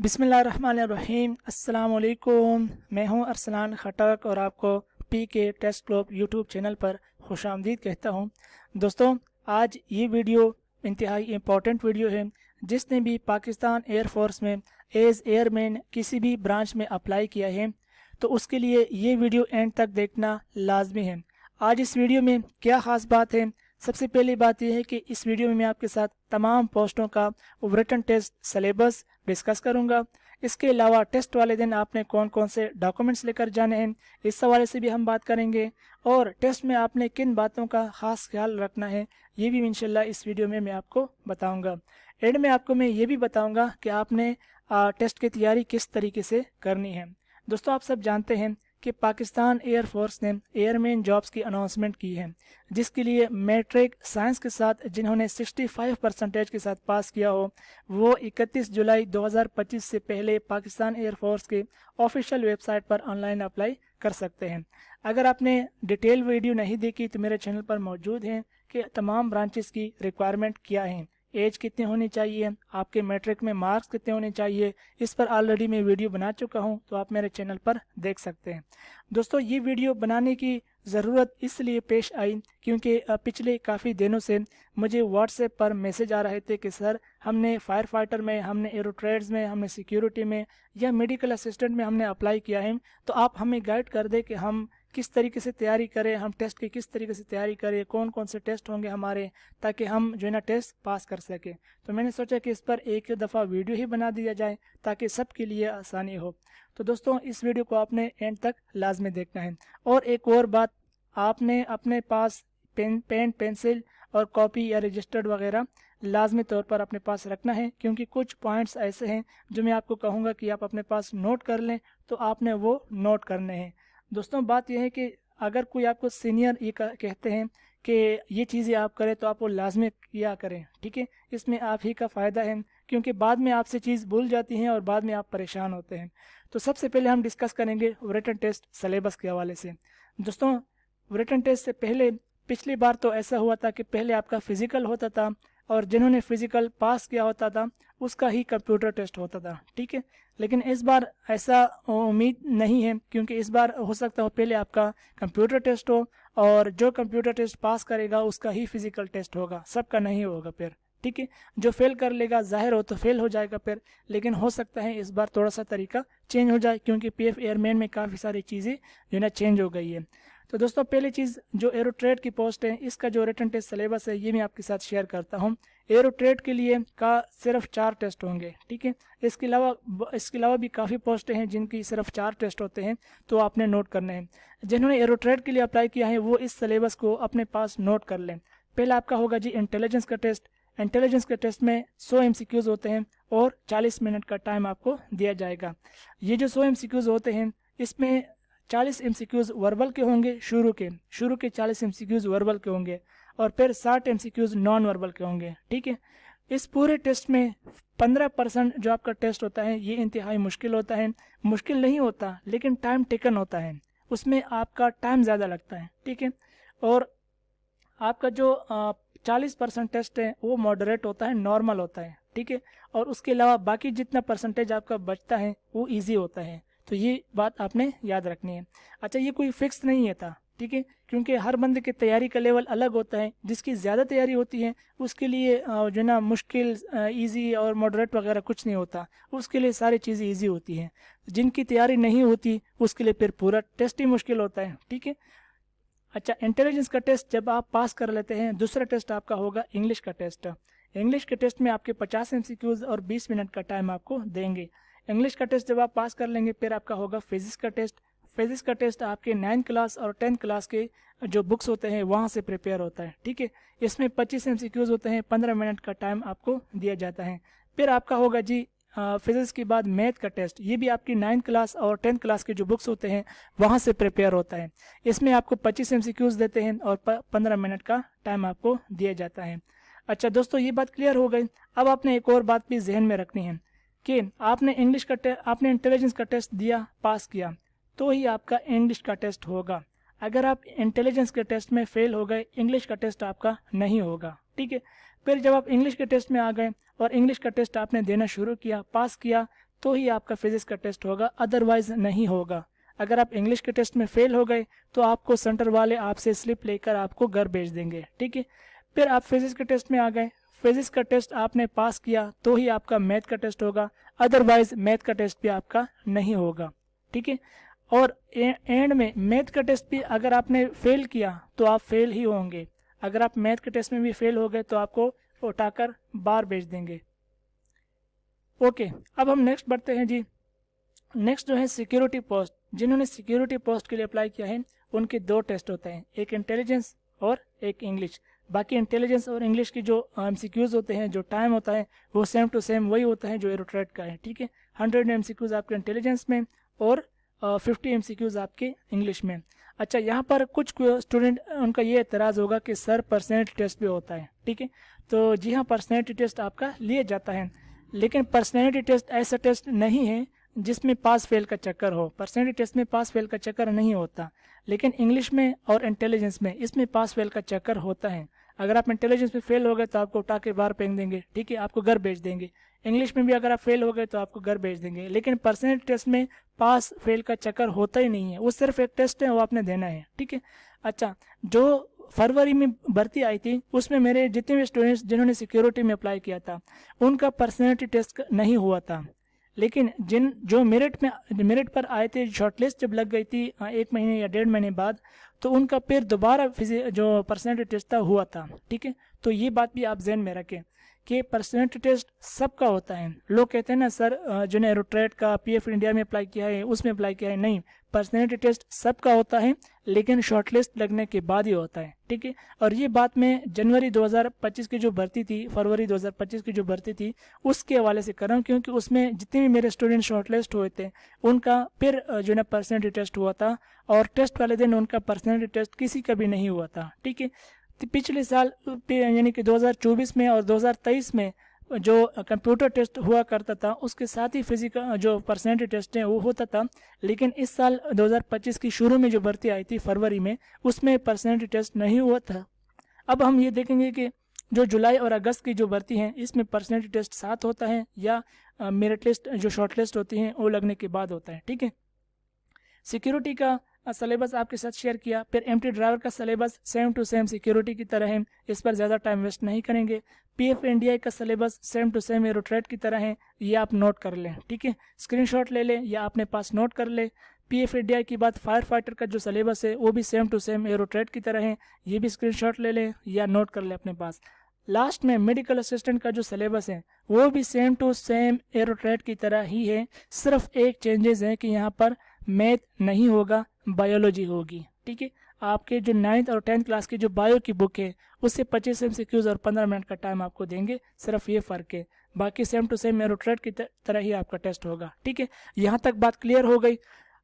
बिस्मिल्लाहिर्रहमानिर्रहीम। अस्सलाम वालेकुम। मैं हूं अरसलान खटक और आपको पीके टेस्ट ग्लोब यूट्यूब चैनल पर खुशामदीद कहता हूं। दोस्तों, आज ये वीडियो इंतहाई इम्पॉर्टेंट वीडियो है। जिसने भी पाकिस्तान एयरफोर्स में एज़ एयरमैन किसी भी ब्रांच में अप्लाई किया है तो उसके लिए ये वीडियो एंड तक देखना लाजमी है। आज इस वीडियो में क्या ख़ास बात है? सबसे पहली बात यह है कि इस वीडियो में मैं आपके साथ तमाम पोस्टों का रिटन टेस्ट सिलेबस डिस्कस करूंगा। इसके अलावा टेस्ट वाले दिन आपने कौन कौन से डॉक्यूमेंट्स लेकर जाने हैं इस हवाले से भी हम बात करेंगे, और टेस्ट में आपने किन बातों का ख़ास ख्याल रखना है ये भी इंशाल्लाह इस वीडियो में मैं आपको बताऊंगा। एंड में आपको मैं ये भी बताऊंगा कि आपने टेस्ट की तैयारी किस तरीके से करनी है। दोस्तों, आप सब जानते हैं कि पाकिस्तान एयरफोर्स ने एयरमैन जॉब्स की अनाउंसमेंट की है, जिसके लिए मैट्रिक साइंस के साथ जिन्होंने 65% के साथ पास किया हो वो 31 जुलाई 2025 से पहले पाकिस्तान एयरफोर्स के ऑफिशियल वेबसाइट पर ऑनलाइन अप्लाई कर सकते हैं। अगर आपने डिटेल वीडियो नहीं देखी तो मेरे चैनल पर मौजूद हैं कि तमाम ब्रांचेस की रिक्वायरमेंट क्या है, एज कितनी होनी चाहिए, आपके मैट्रिक में मार्क्स कितने होने चाहिए, इस पर ऑलरेडी मैं वीडियो बना चुका हूं, तो आप मेरे चैनल पर देख सकते हैं। दोस्तों, ये वीडियो बनाने की ज़रूरत इसलिए पेश आई क्योंकि पिछले काफ़ी दिनों से मुझे व्हाट्सएप पर मैसेज आ रहे थे कि सर हमने फायर फाइटर में, हमने एरो ट्रेड्स में, हमने सिक्योरिटी में या मेडिकल असिस्टेंट में हमने अप्लाई किया है, तो आप हमें गाइड कर दें कि हम किस तरीके से तैयारी करें, हम टेस्ट की किस तरीके से तैयारी करें, कौन कौन से टेस्ट होंगे हमारे, ताकि हम जो है ना टेस्ट पास कर सकें। तो मैंने सोचा कि इस पर एक दफ़ा वीडियो ही बना दिया जाए ताकि सबके लिए आसानी हो। तो दोस्तों, इस वीडियो को आपने एंड तक लाजमी देखना है। और एक और बात, आपने अपने पास पेन पेंसिल और कॉपी या रजिस्टर्ड वगैरह लाजमी तौर पर अपने पास रखना है, क्योंकि कुछ पॉइंट्स ऐसे हैं जो मैं आपको कहूँगा कि आप अपने पास नोट कर लें, तो आपने वो नोट करने हैं। दोस्तों, बात यह है कि अगर कोई आपको सीनियर ये कहते हैं कि ये चीज़ें आप करें तो आप वो लाजमी किया करें, ठीक है। इसमें आप ही का फ़ायदा है, क्योंकि बाद में आपसे चीज़ भूल जाती हैं और बाद में आप परेशान होते हैं। तो सबसे पहले हम डिस्कस करेंगे रिटन टेस्ट सिलेबस के हवाले से। दोस्तों, रिटन टेस्ट से पहले पिछली बार तो ऐसा हुआ था कि पहले आपका फ़िज़िकल होता था और जिन्होंने फ़िज़िकल पास किया होता था उसका ही कंप्यूटर टेस्ट होता था, ठीक है। लेकिन इस बार ऐसा उम्मीद नहीं है, क्योंकि इस बार हो सकता हो पहले आपका कंप्यूटर टेस्ट हो और जो कंप्यूटर टेस्ट पास करेगा उसका ही फ़िज़िकल टेस्ट होगा, सबका नहीं होगा फिर, ठीक है। जो फेल कर लेगा ज़ाहिर हो तो फेल हो जाएगा फिर, लेकिन हो सकता है इस बार थोड़ा सा तरीका चेंज हो जाए, क्योंकि पीएफ एयरमैन में काफ़ी सारी चीज़ें जो है चेंज हो गई है। तो दोस्तों, पहली चीज़ जो एरो ट्रेड की पोस्ट है इसका जो रिटन टेस्ट सिलेबस है ये मैं आपके साथ शेयर करता हूँ। एरो ट्रेड के लिए का सिर्फ 4 टेस्ट होंगे, ठीक है। इसके अलावा भी काफ़ी पोस्टें हैं जिनकी सिर्फ 4 टेस्ट होते हैं, तो आपने नोट करने हैं। जिन्होंने एरो ट्रेड के लिए अप्लाई किया है वो इस सिलेबस को अपने पास नोट कर लें। पहला आपका होगा जी इंटेलिजेंस का टेस्ट। इंटेलिजेंस के टेस्ट में 100 MCQs होते हैं और 40 मिनट का टाइम आपको दिया जाएगा। ये जो 100 MCQs होते हैं इसमें 40 MCQs वर्बल के होंगे, शुरू के 40 MCQs वर्बल के होंगे और फिर 60 MCQs नॉन वर्बल के होंगे, ठीक है। इस पूरे टेस्ट में 15% जो आपका टेस्ट होता है ये इंतहाई मुश्किल होता है। मुश्किल नहीं होता लेकिन टाइम टेकन होता है, उसमें आपका टाइम ज़्यादा लगता है, ठीक है। और आपका जो 40% टेस्ट है वो मॉडरेट होता है, नॉर्मल होता है, ठीक है। और उसके अलावा बाकी जितना परसेंटेज आपका बचता है वो ईजी होता है। तो ये बात आपने याद रखनी है। अच्छा, ये कोई फिक्स नहीं है था, ठीक है, क्योंकि हर बंदे की तैयारी का लेवल अलग होता है। जिसकी ज़्यादा तैयारी होती है उसके लिए जो ना मुश्किल, इजी और मॉडरेट वगैरह कुछ नहीं होता, उसके लिए सारी चीज़ें इजी होती हैं। जिनकी तैयारी नहीं होती उसके लिए फिर पूरा टेस्ट ही मुश्किल होता है, ठीक है। अच्छा, इंटेलिजेंस का टेस्ट जब आप पास कर लेते हैं, दूसरा टेस्ट आपका होगा इंग्लिश का टेस्ट। इंग्लिश के टेस्ट में आपके 50 MCQs और 20 मिनट का टाइम आपको देंगे। इंग्लिश का टेस्ट जब आप पास कर लेंगे फिर आपका होगा फिजिक्स का टेस्ट। फिजिक्स का टेस्ट आपके 9 क्लास और 10 क्लास के जो बुक्स होते हैं वहाँ से प्रिपेयर होता है, ठीक है। इसमें 25 MCQs होते हैं, 15 मिनट का टाइम आपको दिया जाता है। फिर आपका होगा जी फिजिक्स के बाद मैथ का टेस्ट। ये भी आपकी 9 क्लास और 10 क्लास के जो बुक्स होते हैं वहाँ से प्रिपेयर होता है। इसमें आपको 25 MCQs देते हैं और 15 मिनट का टाइम आपको दिया जाता है। अच्छा दोस्तों, ये बात क्लियर हो गई। अब आपने एक और बात भी जहन में रखनी है कि आपने आपने इंटेलिजेंस का टेस्ट दिया, पास किया, तो ही आपका इंग्लिश का टेस्ट होगा। अगर आप इंटेलिजेंस के टेस्ट में फेल हो गए, इंग्लिश का टेस्ट आपका नहीं होगा, ठीक है। फिर जब आप इंग्लिश के टेस्ट में आ गए और इंग्लिश का टेस्ट आपने देना शुरू किया, पास किया, तो ही आपका फिजिक्स का टेस्ट होगा, अदरवाइज नहीं होगा। अगर आप इंग्लिश के टेस्ट में फेल हो गए तो आपको सेंटर वाले आपसे स्लिप लेकर आपको घर भेज देंगे, ठीक है। फिर आप फिजिक्स के टेस्ट में आ गए, फिजिक्स का टेस्ट आपने पास किया तो ही आपका मैथ का टेस्ट होगा, अदरवाइज मैथ का टेस्ट भी आपका नहीं होगा, ठीक है। और एंड में मैथ का टेस्ट भी अगर आपने फेल किया तो आप फेल ही होंगे। अगर आप मैथ के टेस्ट में भी फेल हो गए तो आपको उठाकर बाहर भेज देंगे। ओके, अब हम नेक्स्ट बढ़ते हैं जी। नेक्स्ट जो है सिक्योरिटी पोस्ट। जिन्होंने सिक्योरिटी पोस्ट के लिए अप्लाई किया है उनके दो टेस्ट होते हैं, एक इंटेलिजेंस और एक इंग्लिश। बाकी इंटेलिजेंस और इंग्लिश की जो एमसीक्यूज होते हैं, जो टाइम होता है वो सेम टू सेम वही होता है जो एरोट्रेट का है, ठीक है। 100 एमसीक्यूज आपके इंटेलिजेंस में और 50 एमसीक्यूज आपके इंग्लिश में। अच्छा, यहाँ पर कुछ स्टूडेंट उनका ये एतराज़ होगा कि सर पर्सनैलिटी टेस्ट भी होता है, ठीक है। तो जी हाँ, पर्सनैलिटी टेस्ट आपका लिया जाता है, लेकिन पर्सनैलिटी टेस्ट ऐसा टेस्ट नहीं है जिसमें पास फेल का चक्कर हो। पर्सनैलिटी टेस्ट में पास फेल का चक्कर नहीं होता, लेकिन इंग्लिश में और इंटेलिजेंस में इसमें पास फेल का चक्कर होता है। अगर आप इंटेलिजेंस में फेल हो गए तो आपको उठा के बाहर फेंक देंगे, ठीक है, आपको घर भेज देंगे। इंग्लिश में भी अगर आप फेल हो गए तो आपको घर भेज देंगे। लेकिन पर्सनैलिटी टेस्ट में पास फेल का चक्कर होता ही नहीं है, वो सिर्फ एक टेस्ट है, वो आपने देना है, ठीक है। अच्छा, जो फरवरी में भर्ती आई थी उसमें मेरे जितने भी स्टूडेंट्स जिन्होंने सिक्योरिटी में अप्लाई किया था उनका पर्सनैलिटी टेस्ट नहीं हुआ था, लेकिन जो मेरिट पर आए थे, शॉर्टलिस्ट जब लग गई थी 1 महीने या 1.5 महीने बाद, तो उनका फिर दोबारा जो पर्सनैलिटी टेस्ट था हुआ था, ठीक है। तो ये बात भी आप जहन में रखें कि पर्सनैलिटी टेस्ट सबका होता है। लोग कहते हैं ना सर जिन्हें एरोट्रेट का पीएफ इंडिया में अप्लाई किया है उसमें अप्लाई किया है, नहीं, पर्सनैलिटी टेस्ट सबका होता है, लेकिन शॉर्टलिस्ट लगने के बाद ही होता है, ठीक है। और ये बात मैं जनवरी 2025 की जो भर्ती थी, फरवरी 2025 की जो भर्ती थी उसके हवाले से कर रहा हूँ, क्योंकि उसमें जितने भी मेरे स्टूडेंट शॉर्टलिस्ट हुए थे उनका फिर जो है पर्सनैलिटी टेस्ट हुआ था, और टेस्ट वाले दिन उनका पर्सनैलिटी टेस्ट किसी का भी नहीं हुआ था, ठीक है। पिछले साल यानी कि 2024 में और 2023 में जो कंप्यूटर टेस्ट हुआ करता था उसके साथ ही फिजिकल जो पर्सनैलिटी टेस्ट है वो होता था, लेकिन इस साल 2025 की शुरू में जो भर्ती आई थी फरवरी में उसमें पर्सनैलिटी टेस्ट नहीं हुआ था। अब हम ये देखेंगे कि जो जुलाई और अगस्त की जो भर्ती है इसमें पर्सनैलिटी टेस्ट साथ होता है या मेरिट लिस्ट जो शॉर्ट लिस्ट होती है वो लगने के बाद होता है, ठीक है। सिक्योरिटी का सिलेबस आपके साथ शेयर किया, फिर एमटी ड्राइवर का syllabus same to same security की तरह है, इस पर ज़्यादा टाइम वेस्ट नहीं करेंगे। पीएफ एनडीआई का सिलेबस सेम टू सेम एरोट्रेट की तरह है, ये आप नोट कर लें, ठीक है, स्क्रीनशॉट ले लें या अपने पास नोट कर ले। पीएफ एनडीआई की बात, फायर फाइटर का जो सिलेबस है वो भी सेम टू सेम एरोट्रेट की तरह है, ये भी स्क्रीनशॉट ले लें या नोट कर ले अपने पास। लास्ट में मेडिकल असिस्टेंट का जो सिलेबस है वो भी सेम टू सेम एरोट्रेट की तरह ही है, सिर्फ एक चेंजेस है कि यहाँ पर मैथ नहीं होगा, बायोलॉजी होगी, ठीक है। आपके जो 9th और 10th क्लास की जो बायो की बुक है उससे 25 MCQs और 15 मिनट का टाइम आपको देंगे, सिर्फ ये फ़र्क है, बाकी सेम टू सेम एरोट्रेट की तरह ही आपका टेस्ट होगा, ठीक है। यहाँ तक बात क्लियर हो गई।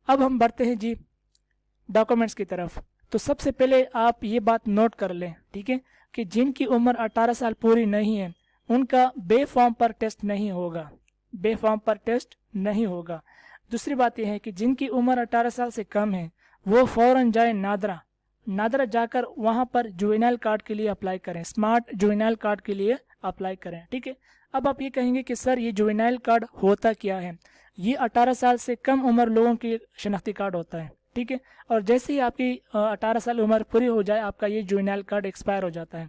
अब हम बढ़ते हैं जी डॉक्यूमेंट्स की तरफ। तो सबसे पहले आप ये बात नोट कर लें, ठीक है, कि जिनकी उम्र 18 साल पूरी नहीं है उनका बे फॉर्म पर टेस्ट नहीं होगा, बे फॉर्म पर टेस्ट नहीं होगा। दूसरी बात यह है कि जिनकी उम्र 18 साल से कम है वो फ़ौरन जाए नादरा जाकर वहाँ पर जुवेनाइल कार्ड के लिए अप्लाई करें, स्मार्ट जुवेनाइल कार्ड के लिए अप्लाई करें, ठीक है। अब आप ये कहेंगे कि सर ये जुवेनाइल कार्ड होता क्या है? ये 18 साल से कम उम्र लोगों की शनाख्ती कार्ड होता है, ठीक है। और जैसे ही आपकी 18 साल उम्र पूरी हो जाए आपका ये जुवेनाइल कार्ड एक्सपायर हो जाता है।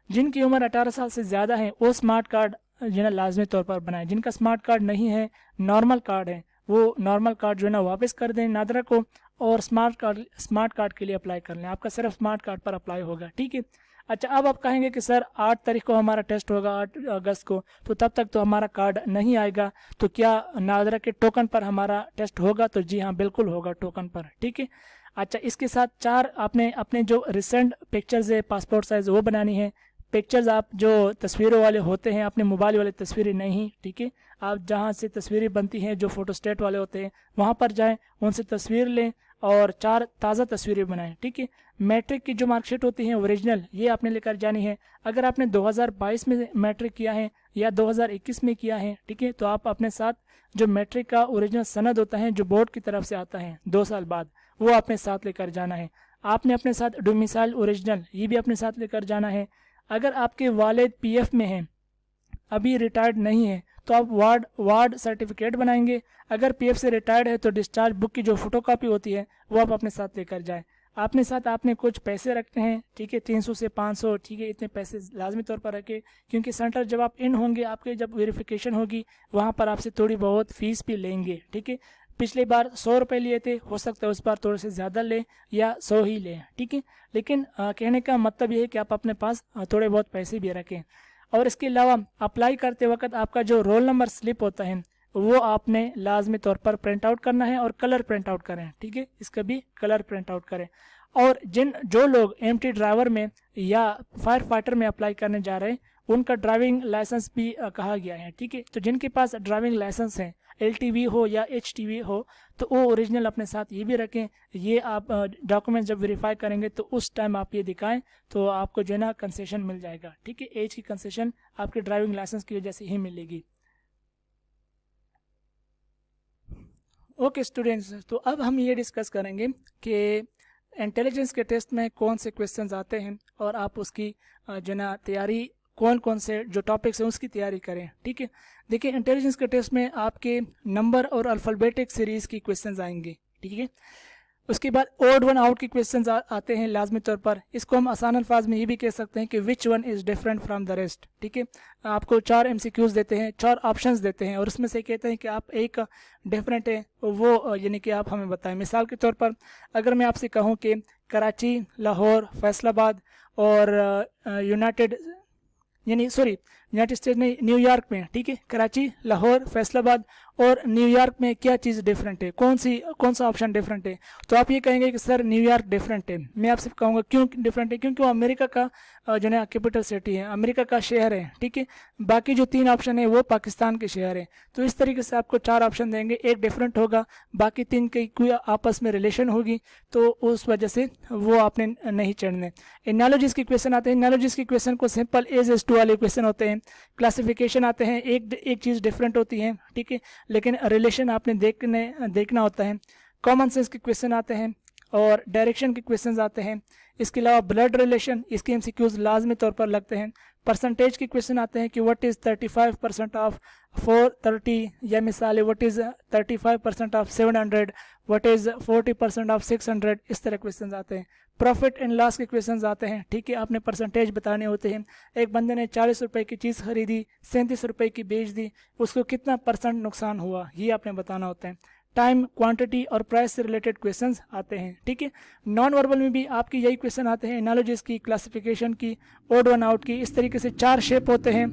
जिनकी उम्र 18 साल से ज़्यादा है वो स्मार्ट कार्ड जो है लाजमी तौर पर बनाएं। जिनका स्मार्ट कार्ड नहीं है, नॉर्मल कार्ड है, वो नॉर्मल कार्ड जो है ना वापस कर दें नादरा को और स्मार्ट कार्ड के लिए अप्लाई कर लें। आपका सिर्फ स्मार्ट कार्ड पर अप्लाई होगा, ठीक है। अच्छा, अब आप कहेंगे कि सर 8 तारीख को हमारा टेस्ट होगा, 8 अगस्त को, तो तब तक तो हमारा कार्ड नहीं आएगा, तो क्या नादरा के टोकन पर हमारा टेस्ट होगा? तो जी हाँ, बिल्कुल होगा टोकन पर, ठीक है। अच्छा, इसके साथ 4 आपने अपने जो रिसेंट पिक्चर्स है पासपोर्ट साइज वो बनानी है। पिक्चर्स आप जो तस्वीरों वाले होते हैं, अपने मोबाइल वाले तस्वीरें नहीं, ठीक है। आप जहाँ से तस्वीरें बनती हैं जो फोटोस्टेट वाले होते हैं वहाँ पर जाएं, उनसे तस्वीर लें और 4 ताज़ा तस्वीरें बनाएं, ठीक है। मैट्रिक की जो मार्कशीट होती है ओरिजिनल, ये आपने लेकर जानी है। अगर आपने 2022 में मैट्रिक किया है या 2021 में किया है, ठीक है, तो आप अपने साथ जो मैट्रिक का ओरिजिनल सनद होता है जो बोर्ड की तरफ से आता है 2 साल बाद, वो अपने साथ लेकर जाना है। आपने अपने साथ डोमिसाइल ओरिजिनल ये भी अपने साथ लेकर जाना है। अगर आपके वालिद पीएफ में हैं, अभी रिटायर्ड नहीं है, तो आप वार्ड सर्टिफिकेट बनाएंगे। अगर पीएफ से रिटायर्ड है तो डिस्चार्ज बुक की जो फोटोकॉपी होती है वो आप अपने साथ लेकर जाएं। अपने साथ आपने कुछ पैसे रखते हैं, ठीक है, 300 से 500, ठीक है, इतने पैसे लाजमी तौर पर रखें, क्योंकि सेंटर जब आप इन होंगे, आपके जब वेरिफिकेशन होगी वहाँ पर आपसे थोड़ी बहुत फीस भी लेंगे, ठीक है। पिछली बार 100 रुपये लिए थे, हो सकता है उस बार थोड़े से ज़्यादा लें या 100 ही लें, ठीक है। लेकिन कहने का मतलब ये है कि आप अपने पास थोड़े बहुत पैसे भी रखें। और इसके अलावा अप्लाई करते वक्त आपका जो रोल नंबर स्लिप होता है वो आपने लाजमी तौर पर प्रिंट आउट करना है, और कलर प्रिंट आउट करें, ठीक है, इसका भी कलर प्रिंट आउट करें। और जो लोग एमटी ड्राइवर में या फायर फाइटर में अप्लाई करने जा रहे हैं उनका ड्राइविंग लाइसेंस भी कहा गया है, ठीक है। तो जिनके पास ड्राइविंग लाइसेंस है, एलटीवी हो या एचटीवी हो, तो वो ओरिजिनल अपने साथ ये भी रखें। ये आप डॉक्यूमेंट जब वेरीफाई करेंगे तो उस टाइम आप ये दिखाएं तो आपको जो है ना कंसेशन मिल जाएगा, ठीक है। एज की कंसेशन आपके ड्राइविंग लाइसेंस की वजह से ही मिलेगी। ओके स्टूडेंट्स, तो अब हम ये डिस्कस करेंगे कि इंटेलिजेंस के टेस्ट में कौन से क्वेश्चंस आते हैं और आप उसकी जो ना तैयारी, कौन कौन से जो टॉपिक्स हैं उसकी तैयारी करें, ठीक है। देखिए, इंटेलिजेंस के टेस्ट में आपके नंबर और अल्फ़ाबेटिक सीरीज़ की क्वेश्चंस आएंगे, ठीक है। उसके बाद ओड वन आउट के क्वेश्चंस आते हैं लाजमी तौर पर। इसको हम आसान अल्फाज में ये भी कह सकते हैं कि which one is different from the rest, ठीक है। आपको 4 MCQs देते हैं, 4 ऑप्शंस देते हैं, और उसमें से कहते हैं कि आप एक डिफरेंट है वो यानी कि आप हमें बताएं। मिसाल के तौर पर अगर मैं आपसे कहूँ कि कराची, लाहौर, फैसलाबाद और यूनाइटेड स्टेट नहीं, न्यूयॉर्क में, ठीक है, कराची, लाहौर, फैसलाबाद और न्यूयॉर्क में क्या चीज़ डिफरेंट है, कौन सा ऑप्शन डिफरेंट है। तो आप ये कहेंगे कि सर न्यूयॉर्क डिफरेंट है। मैं आपसे कहूँगा क्यों डिफरेंट है, क्योंकि वो अमेरिका का जो है कैपिटल सिटी है, अमेरिका का शहर है, ठीक है। बाकी जो 3 ऑप्शन है वो पाकिस्तान के शहर है। तो इस तरीके से आपको 4 ऑप्शन देंगे, एक डिफरेंट होगा, बाकी 3 की कोई आपस में रिलेशन होगी, तो उस वजह से वो आपने नहीं चढ़ने। एनालॉजीज के क्वेश्चन आते हैं। एनालॉजीज के क्वेश्चन को सिंपल एज टू वाले क्वेश्चन होते हैं। क्लासिफिकेशन आते हैं, एक चीज़ डिफरेंट होती है, ठीक है, लेकिन रिलेशन आपने देखना होता है। कॉमन सेंस के क्वेश्चन आते हैं और डायरेक्शन के क्वेश्चंस आते हैं। इसके अलावा ब्लड रिलेशन, इसके MCQs लाजमी तौर पर लगते हैं। परसेंटेज के क्वेश्चन आते हैं कि व्हाट इज़ 35% ऑफ 430, या मिसाल है what is 35% of 700, what is 40% of 600, इस तरह क्वेश्चन आते हैं। प्रॉफिट एंड लॉस के क्वेश्चंस आते हैं, ठीक है, आपने परसेंटेज बताने होते हैं। एक बंदे ने 40 रुपए की चीज़ खरीदी, 37 रुपए की बेच दी, उसको कितना % नुकसान हुआ, ये आपने बताना होता है। टाइम, क्वांटिटी और प्राइस से रिलेटेड क्वेश्चंस आते हैं, ठीक है। नॉन वर्बल में भी आपके यही क्वेश्चन आते हैं, एनालॉजीज की, क्लासिफिकेशन की, ओड वन आउट की। इस तरीके से 4 शेप होते हैं,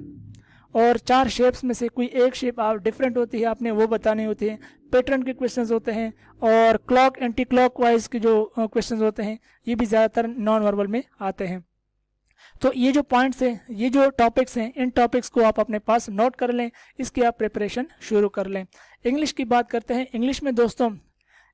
और 4 शेप्स में से कोई एक शेप आप डिफरेंट होती है, आपने वो बताने होते हैं। पैटर्न के क्वेश्चंस होते हैं, और क्लॉक एंटी क्लॉक वाइज के जो क्वेश्चंस होते हैं ये भी ज़्यादातर नॉन वर्बल में आते हैं। तो ये जो पॉइंट्स हैं, ये जो टॉपिक्स हैं, इन टॉपिक्स को आप अपने पास नोट कर लें, इसकी आप प्रिपरेशन शुरू कर लें। इंग्लिश की बात करते हैं। इंग्लिश में दोस्तों,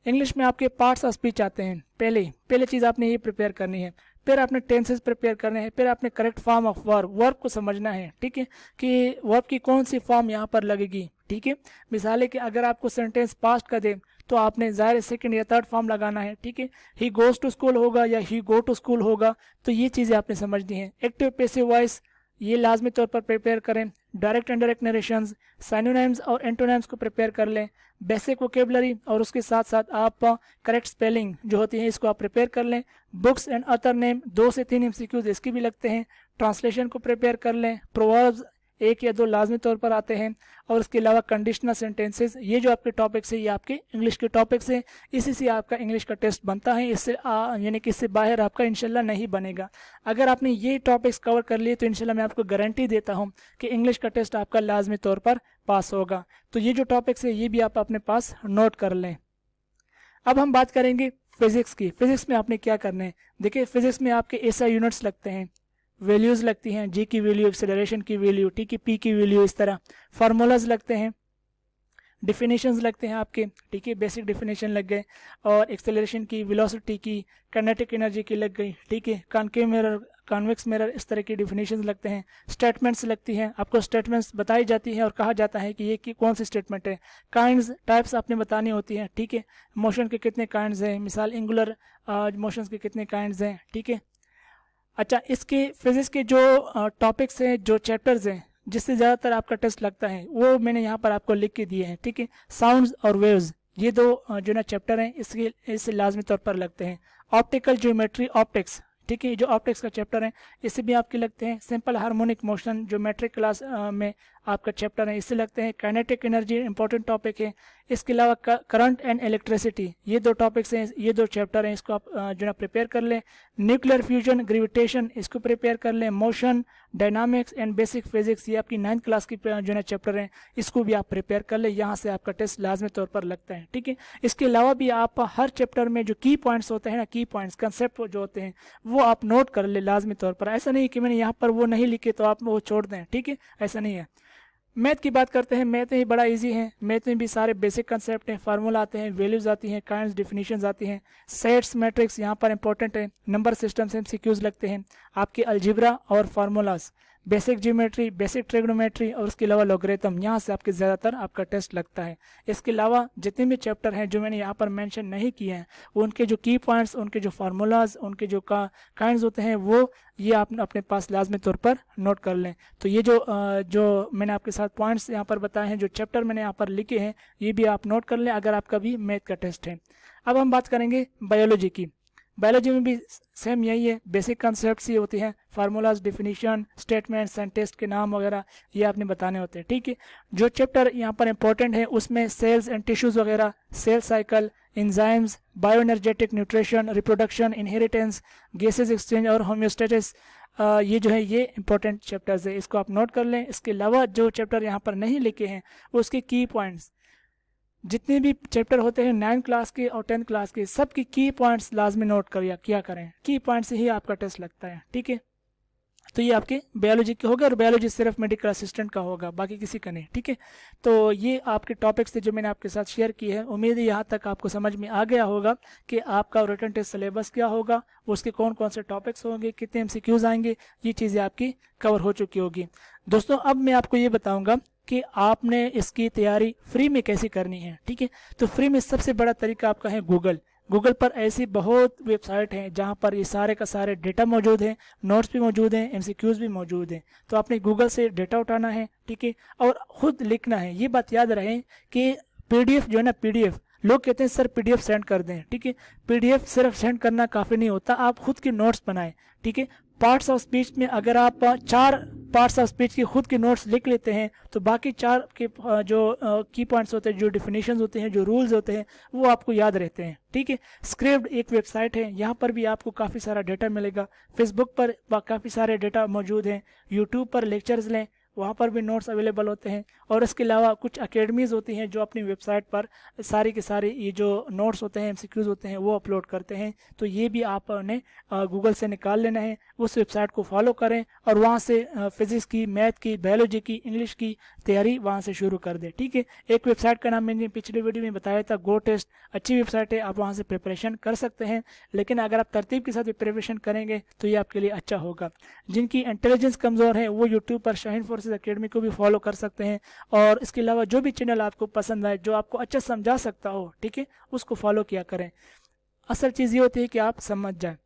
इंग्लिश में आपके पार्ट्स ऑफ स्पीच आते हैं। पहले चीज़ आपने ये प्रिपेयर करनी है, फिर आपने टेंसेस प्रिपेयर करने हैं, फिर आपने करेक्ट फॉर्म ऑफ वर्ब को समझना है, ठीक है, कि वर्ब की कौन सी फॉर्म यहाँ पर लगेगी, ठीक है। मिसाल है कि अगर आपको सेंटेंस पास्ट का दे तो आपने ज़ाहिर सेकंड या थर्ड फॉर्म लगाना है, ठीक है। ही गोज़ टू स्कूल होगा या ही गो टू स्कूल होगा, तो ये चीज़ें आपने समझनी है। एक्टिव पैसिव वॉइस ये लाजमी तौर पर प्रिपेयर करें। डायरेक्ट इनडायरेक्ट नरेशंस, साइनोनिम्स और एंटोनिम्स को प्रिपेयर कर लें। बेसिक वोकेबलरी और उसके साथ साथ आप करेक्ट स्पेलिंग जो होती है इसको आप प्रिपेयर कर लें। बुक्स एंड अदर नेम 2 से 3 MCQs इसके भी लगते हैं। ट्रांसलेशन को प्रिपेयर कर लें। प्रोवर्ब्स 1 या 2 लाजमी तौर पर आते हैं, और उसके अलावा कंडीशनल सेंटेंसेस, ये जो आपके टॉपिक्स है ये आपके इंग्लिश के टॉपिक्स हैं। इसी से आपका इंग्लिश का टेस्ट बनता है, इससे यानी कि इससे बाहर आपका इंशाल्लाह नहीं बनेगा। अगर आपने ये टॉपिक्स कवर कर लिए तो इंशाल्लाह मैं आपको गारंटी देता हूँ कि इंग्लिश का टेस्ट आपका लाजमी तौर पर पास होगा। तो ये जो टॉपिक्स है ये भी आप अपने पास नोट कर लें। अब हम बात करेंगे फिजिक्स की। फिजिक्स में आपने क्या करना है। देखिए, फिजिक्स में आपके SI यूनिट्स लगते हैं, वैल्यूज़ लगती हैं, G की वैल्यू, एक्सेलरेशन की वैल्यू, ठीक है, P की वैल्यू, इस तरह फार्मूलाज लगते हैं, डिफिनेशंस लगते हैं आपके, ठीक है, बेसिक डिफिनेशन लग गए, और एक्सेलरेशन की, वेलोसिटी की, काइनेटिक एनर्जी की लग गई, ठीक है, कॉनकेव मिरर, कॉन्वेक्स मिरर, इस तरह की डिफिनेशंस लगते हैं। स्टेटमेंट्स लगती हैं, आपको स्टेटमेंट्स बताई जाती है और कहा जाता है कि ये कौन सी स्टेटमेंट है। काइंड्स, टाइप्स आपने बतानी होती हैं, ठीक है, मोशन के कितने काइंड्स हैं, मिसाल एंगुलर मोशंस के कितने काइंड्स हैं, ठीक है। अच्छा, इसके फिजिक्स के जो टॉपिक्स हैं, जो चैप्टर्स हैं, जिससे ज़्यादातर आपका टेस्ट लगता है वो मैंने यहाँ पर आपको लिख के दिए हैं, ठीक है। साउंड्स और वेव्स, ये दो जो ना चैप्टर हैं इससे लाजमी तौर पर लगते हैं। ऑप्टिकल ज्योमेट्री, ऑप्टिक्स, ठीक है, जो ऑप्टिक्स का चैप्टर है इससे भी आपके लगते हैं। सिंपल हार्मोनिक मोशन जो मैट्रिक क्लास में आपका चैप्टर है इससे लगते हैं। काइनेटिक एनर्जी इंपॉर्टेंट टॉपिक है। इसके अलावा करंट एंड इलेक्ट्रिसिटी, ये दो टॉपिक्स हैं, ये दो चैप्टर हैं, इसको आप जो ना प्रिपेयर कर लें। न्यूक्लियर फ्यूजन, ग्रेविटेशन, इसको प्रिपेयर कर लें। Motion, dynamics and basic physics, ये आपकी 9th क्लास की जो ना चैप्टर हैं, इसको भी आप प्रिपेयर कर लें। यहाँ से आपका टेस्ट लाजमी तौर पर लगता है, ठीक है। इसके अलावा भी आप हर चैप्टर में जो की पॉइंट्स होते हैं ना, की पॉइंट्स कंसेप्ट जो होते हैं वो आप नोट कर ले लाजमी तौर पर। ऐसा नहीं कि मैंने यहाँ पर वो नहीं लिखे तो आप वो छोड़ दें, ठीक है, ऐसा नहीं है। मैथ की बात करते हैं, मैथ में बड़ा इजी है। मैथ में भी सारे बेसिक कंसेप्ट हैं, फार्मूला आते हैं, वैल्यूज आती हैं, काइंड्स, डिफिनीशंस आती हैं। सेट्स, मैट्रिक्स यहाँ पर इंपॉर्टेंट है। नंबर सिस्टम से MCQs लगते हैं। आपके अलजेब्रा और formulas, basic geometry, basic trigonometry और उसके अलावा लॉगरिथम, यहाँ से आपके ज़्यादातर आपका टेस्ट लगता है। इसके अलावा जितने भी चैप्टर हैं जो मैंने यहाँ पर मेंशन नहीं किए हैं, उनके जो की पॉइंट्स, उनके जो फार्मूलाज, उनके जो काइंड्स होते हैं, वो ये आप अपने पास लाजमी तौर पर नोट कर लें। तो ये जो मैंने आपके साथ पॉइंट्स यहाँ पर बताए हैं, जो चैप्टर मैंने यहाँ पर लिखे हैं, ये भी आप नोट कर लें अगर आपका भी मैथ का टेस्ट है। अब हम बात करेंगे बायोलॉजी की। बायोलॉजी में भी सेम यही है, बेसिक कॉन्सेप्ट्स ही होती हैं। फार्मूलाज, डिफिनीशन, स्टेटमेंट, साइंटिस्ट के नाम वगैरह ये आपने बताने होते हैं, ठीक है। जो चैप्टर यहाँ पर इंपॉर्टेंट है उसमें सेल्स एंड टिश्यूज़ वगैरह, cell cycle, enzymes, bioenergetic, nutrition, reproduction, inheritance, gases exchange और होम्योस्टेसिस, ये जो है ये इंपॉर्टेंट चैप्टर्स है, इसको आप नोट कर लें। इसके अलावा जो चैप्टर यहाँ पर नहीं लिखे हैं उसके की पॉइंट्स, जितने भी चैप्टर होते हैं 9th क्लास के और 10th क्लास के, सब की पॉइंट्स लाजमी नोट किया करें। की पॉइंट से ही आपका टेस्ट लगता है, ठीक है। तो ये आपके बायोलॉजी के होगा और बायोलॉजी सिर्फ मेडिकल असिस्टेंट का होगा, बाकी किसी का नहीं, ठीक है। तो ये आपके टॉपिक्स थे जो मैंने आपके साथ शेयर किए हैं। उम्मीद है यहाँ तक आपको समझ में आ गया होगा कि आपका रिटन टेस्ट सिलेबस क्या होगा, उसके कौन कौन से टॉपिक्स होंगे, कितने MCQs आएंगे, ये चीज़ें आपकी कवर हो चुकी होगी। दोस्तों अब मैं आपको ये बताऊँगा कि आपने इसकी तैयारी फ्री में कैसे करनी है, ठीक है। तो फ्री में सबसे बड़ा तरीका आपका है गूगल पर ऐसी बहुत वेबसाइट हैं जहां पर ये सारे का सारे डेटा मौजूद हैं, नोट्स भी मौजूद हैं, MCQs भी मौजूद हैं। तो आपने गूगल से डेटा उठाना है, ठीक है, और खुद लिखना है। ये बात याद रहे कि PDF जो है ना, PDF, लोग कहते हैं सर PDF सेंड कर दें, ठीक है। PDF सिर्फ सेंड करना काफ़ी नहीं होता, आप खुद के नोट्स बनाएं, ठीक है। पार्ट्स ऑफ स्पीच में अगर आप 4 पार्ट्स ऑफ स्पीच की खुद के नोट्स लिख लेते हैं तो बाकी 4 के जो की पॉइंट्स होते हैं, जो डिफिनीशंस होते हैं, जो रूल्स होते हैं, वो आपको याद रहते हैं, ठीक है। स्क्रिप्ट एक वेबसाइट है, यहाँ पर भी आपको काफ़ी सारा डेटा मिलेगा। फेसबुक पर काफ़ी सारे डेटा मौजूद हैं। यूट्यूब पर लेक्चर्स लें, वहाँ पर भी नोट्स अवेलेबल होते हैं। और इसके अलावा कुछ अकेडमीज़ होती हैं जो अपनी वेबसाइट पर सारी के सारे ये जो नोट्स होते हैं, MCQs होते हैं, वो अपलोड करते हैं। तो ये भी आपने गूगल से निकाल लेना है, उस वेबसाइट को फॉलो करें और वहाँ से फिज़िक्स की, मैथ की, बायोलॉजी की, इंग्लिश की तैयारी वहाँ से शुरू कर दें, ठीक है। एक वेबसाइट का नाम मैंने पिछले वीडियो में बताया था, गो टेस्ट, अच्छी वेबसाइट है, आप वहाँ से प्रिपरेशन कर सकते हैं। लेकिन अगर आप तरतीब के साथ प्रिपरेशन करेंगे तो ये आपके लिए अच्छा होगा। जिनकी इंटेलिजेंस कमज़ोर है वो यूट्यूब पर शाहीन फोर्सेस एकेडमी को भी फॉलो कर सकते हैं। और इसके अलावा जो भी चैनल आपको पसंद आए, जो आपको अच्छा समझा सकता हो, ठीक है, उसको फॉलो किया करें। असल चीज़ ये होती है कि आप समझ जाएं।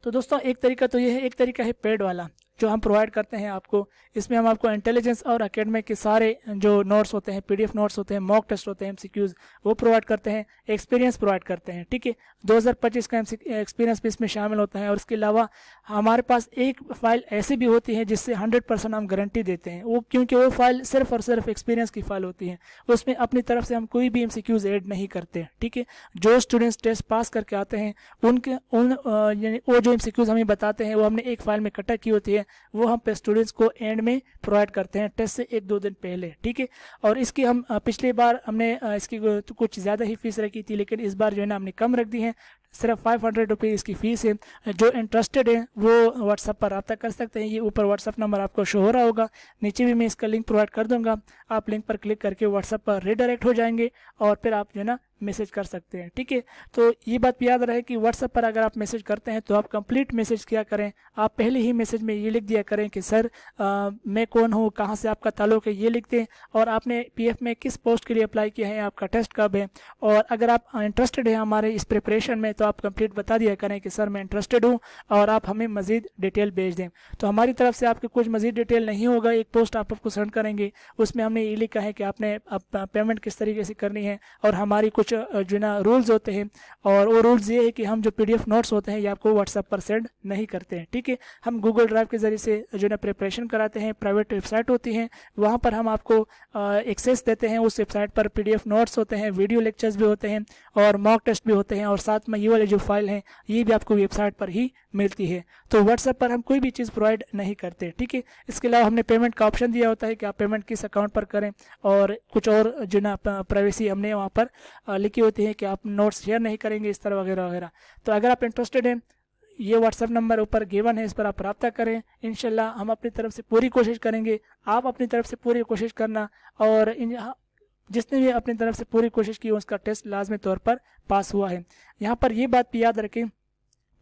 तो दोस्तों एक तरीका तो ये है, एक तरीका है पेड वाला जो हम प्रोवाइड करते हैं आपको। इसमें हम आपको इंटेलिजेंस और एकेडमिक के सारे जो नोट्स होते हैं, PDF नोट्स होते हैं, मॉक टेस्ट होते हैं, MCQs, वो प्रोवाइड करते हैं। एक्सपीरियंस प्रोवाइड करते हैं, ठीक है। 2025 का एक्सपीरियंस भी इसमें शामिल होता है। और इसके अलावा हमारे पास एक फ़ाइल ऐसी भी होती है जिससे 100% हम गारंटी देते हैं, वो क्योंकि वो फाइल सिर्फ और सिर्फ एक्सपीरियंस की फ़ाइल होती है। उसमें अपनी तरफ से हम कोई भी MCQs ऐड नहीं करते, ठीक है। जो स्टूडेंट्स टेस्ट पास करके आते हैं यानी वो जो MCQs हमें बताते हैं वो हमने एक फ़ाइल में इकट्ठा की होती है, वो हम पे स्टूडेंट्स को एंड में प्रोवाइड करते हैं टेस्ट से 1-2 दिन पहले, ठीक है। और इसकी हम पिछली बार हमने इसकी तो कुछ ज़्यादा ही फीस रखी थी, लेकिन इस बार जो है ना हमने कम रख दी है, सिर्फ 500 रुपये इसकी फ़ीस है। जो इंटरेस्टेड है वो व्हाट्सएप पर रब्ता कर सकते हैं। ये ऊपर व्हाट्सएप नंबर आपको शो हो रहा होगा, नीचे भी मैं इसका लिंक प्रोवाइड कर दूंगा। आप लिंक पर क्लिक करके व्हाट्सएप पर रीडायरेक्ट हो जाएंगे और फिर आप जो है ना मैसेज कर सकते हैं, ठीक है। तो ये बात याद रहे कि व्हाट्सएप पर अगर आप मैसेज करते हैं तो आप कंप्लीट मैसेज क्या करें, आप पहले ही मैसेज में ये लिख दिया करें कि सर मैं कौन हूँ, कहाँ से आपका ताल्लुक़ है, ये लिख दें। और आपने PF में किस पोस्ट के लिए अप्लाई किया है, आपका टेस्ट कब है, और अगर आप इंटरेस्टेड है हमारे इस प्रिपरेशन में तो आप कंप्लीट बता दिया करें कि सर मैं इंटरेस्टेड हूँ और आप हमें मज़ीद डिटेल भेज दें। तो हमारी तरफ से आपके कुछ मज़ीद डिटेल नहीं होगा, एक पोस्ट आपको सेंड करेंगे, उसमें हमने ये लिखा है कि आपने पेमेंट किस तरीके से करनी है और हमारी कुछ जो ना रूल्स होते हैं, और वो रूल्स ये है कि हम जो PDF नोट्स होते हैं ये आपको व्हाट्सएप पर सेंड नहीं करते हैं, ठीक है। हम गूगल ड्राइव के ज़रिए से जो ना प्रिपरेशन कराते हैं, प्राइवेट वेबसाइट होती हैं, वहाँ पर हम आपको एक्सेस देते हैं। उस वेबसाइट पर PDF नोट्स होते हैं, वीडियो लेक्चर्स भी होते हैं और मॉक टेस्ट भी होते हैं, और साथ में ये वाले जो फाइल हैं ये भी आपको वेबसाइट पर ही मिलती है। तो व्हाट्सएप पर हम कोई भी चीज़ प्रोवाइड नहीं करते, ठीक है। इसके अलावा हमने पेमेंट का ऑप्शन दिया होता है कि आप पेमेंट किस अकाउंट पर करें, और कुछ और जो ना प्राइवेसी हमने वहाँ पर लिखी होती है कि आप नोट्स शेयर नहीं करेंगे इस तरह वगैरह वगैरह। तो अगर आप इंटरेस्टेड हैं, ये व्हाट्सएप नंबर ऊपर गिवन है, इस पर आप रब्ता करें। इंशाल्लाह हम अपनी तरफ से पूरी कोशिश करेंगे, आप अपनी तरफ से पूरी कोशिश करना, और जिसने भी अपनी तरफ से पूरी कोशिश की उसका टेस्ट लाजमी तौर पर पास हुआ है। यहाँ पर ये बात भी याद रखें,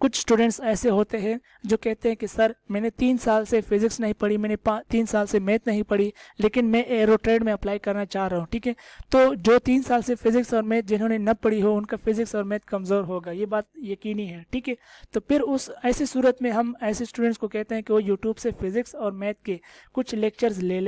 कुछ स्टूडेंट्स ऐसे होते हैं जो कहते हैं कि सर मैंने 3 साल से फिज़िक्स नहीं पढ़ी, मैंने 3 साल से मैथ नहीं पढ़ी, लेकिन मैं एरो ट्रेड में अप्लाई करना चाह रहा हूँ, ठीक है। तो जो 3 साल से फिज़िक्स और मैथ जिन्होंने न पढ़ी हो उनका फिज़िक्स और मैथ कमज़ोर होगा, ये बात यकीनी है, ठीक है। तो फिर उस ऐसी सूरत में हम ऐसे स्टूडेंट्स को कहते हैं कि वो यूट्यूब से फ़िज़िक्स और मैथ के कुछ लेक्चर्स ले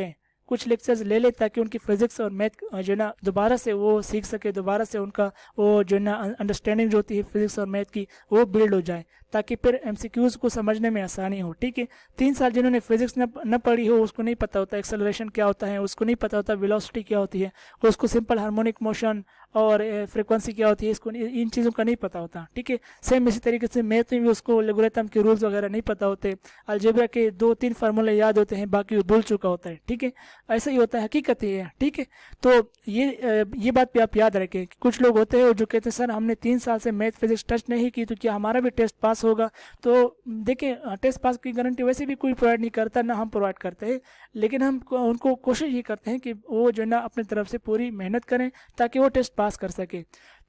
लें, ताकि उनकी फ़िज़िक्स और मैथ जो ना दोबारा से वो सीख सके, दोबारा से उनका वो जो ना अंडरस्टैंडिंग जो होती है फ़िज़िक्स और मैथ की वो बिल्ड हो जाए, ताकि फिर MCQs को समझने में आसानी हो, ठीक है। 3 साल जिन्होंने फिज़िक्स न पढ़ी हो उसको नहीं पता होता एक्सेलरेशन क्या होता है, उसको नहीं पता होता वेलोसिटी क्या होती है, उसको सिंपल हार्मोनिक मोशन और फ्रिक्वेंसी क्या होती है, इसको इन चीज़ों का नहीं पता होता, ठीक है। सेम इसी तरीके से मैथ में भी उसको लोगरिथम के रूल्स वगैरह नहीं पता होते, अलजेब्रा के 2-3 फार्मूले याद होते हैं, बाकी वो भूल चुका होता है, ठीक है। ऐसा ही होता है, हकीकत ही है, ठीक है। तो ये बात भी आप याद रखें कि कुछ लोग होते हैं जो कहते हैं सर हमने 3 साल से मैथ फिजिक्स टच नहीं की तो क्या हमारा भी टेस्ट पास होगा। तो देखिए टेस्ट पास की गारंटी वैसे भी कोई प्रोवाइड नहीं करता, ना हम प्रोवाइड करते हैं, लेकिन हम उनको कोशिश ये करते हैं कि वो जो है ना अपनी तरफ से पूरी मेहनत करें ताकि वो टेस्ट पास कर सके।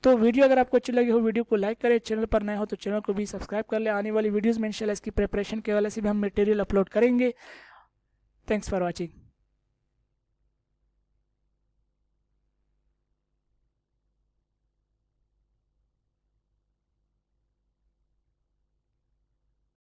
तो वीडियो अगर आपको अच्छी लगी हो वीडियो को लाइक करें, चैनल पर नए हो तो चैनल को भी सब्सक्राइब कर ले। आने वाली वीडियोज़ में इंशाल्लाह इसकी प्रिपरेशन के हवाले से भी हम मटेरियल अपलोड करेंगे। Thanks for watching.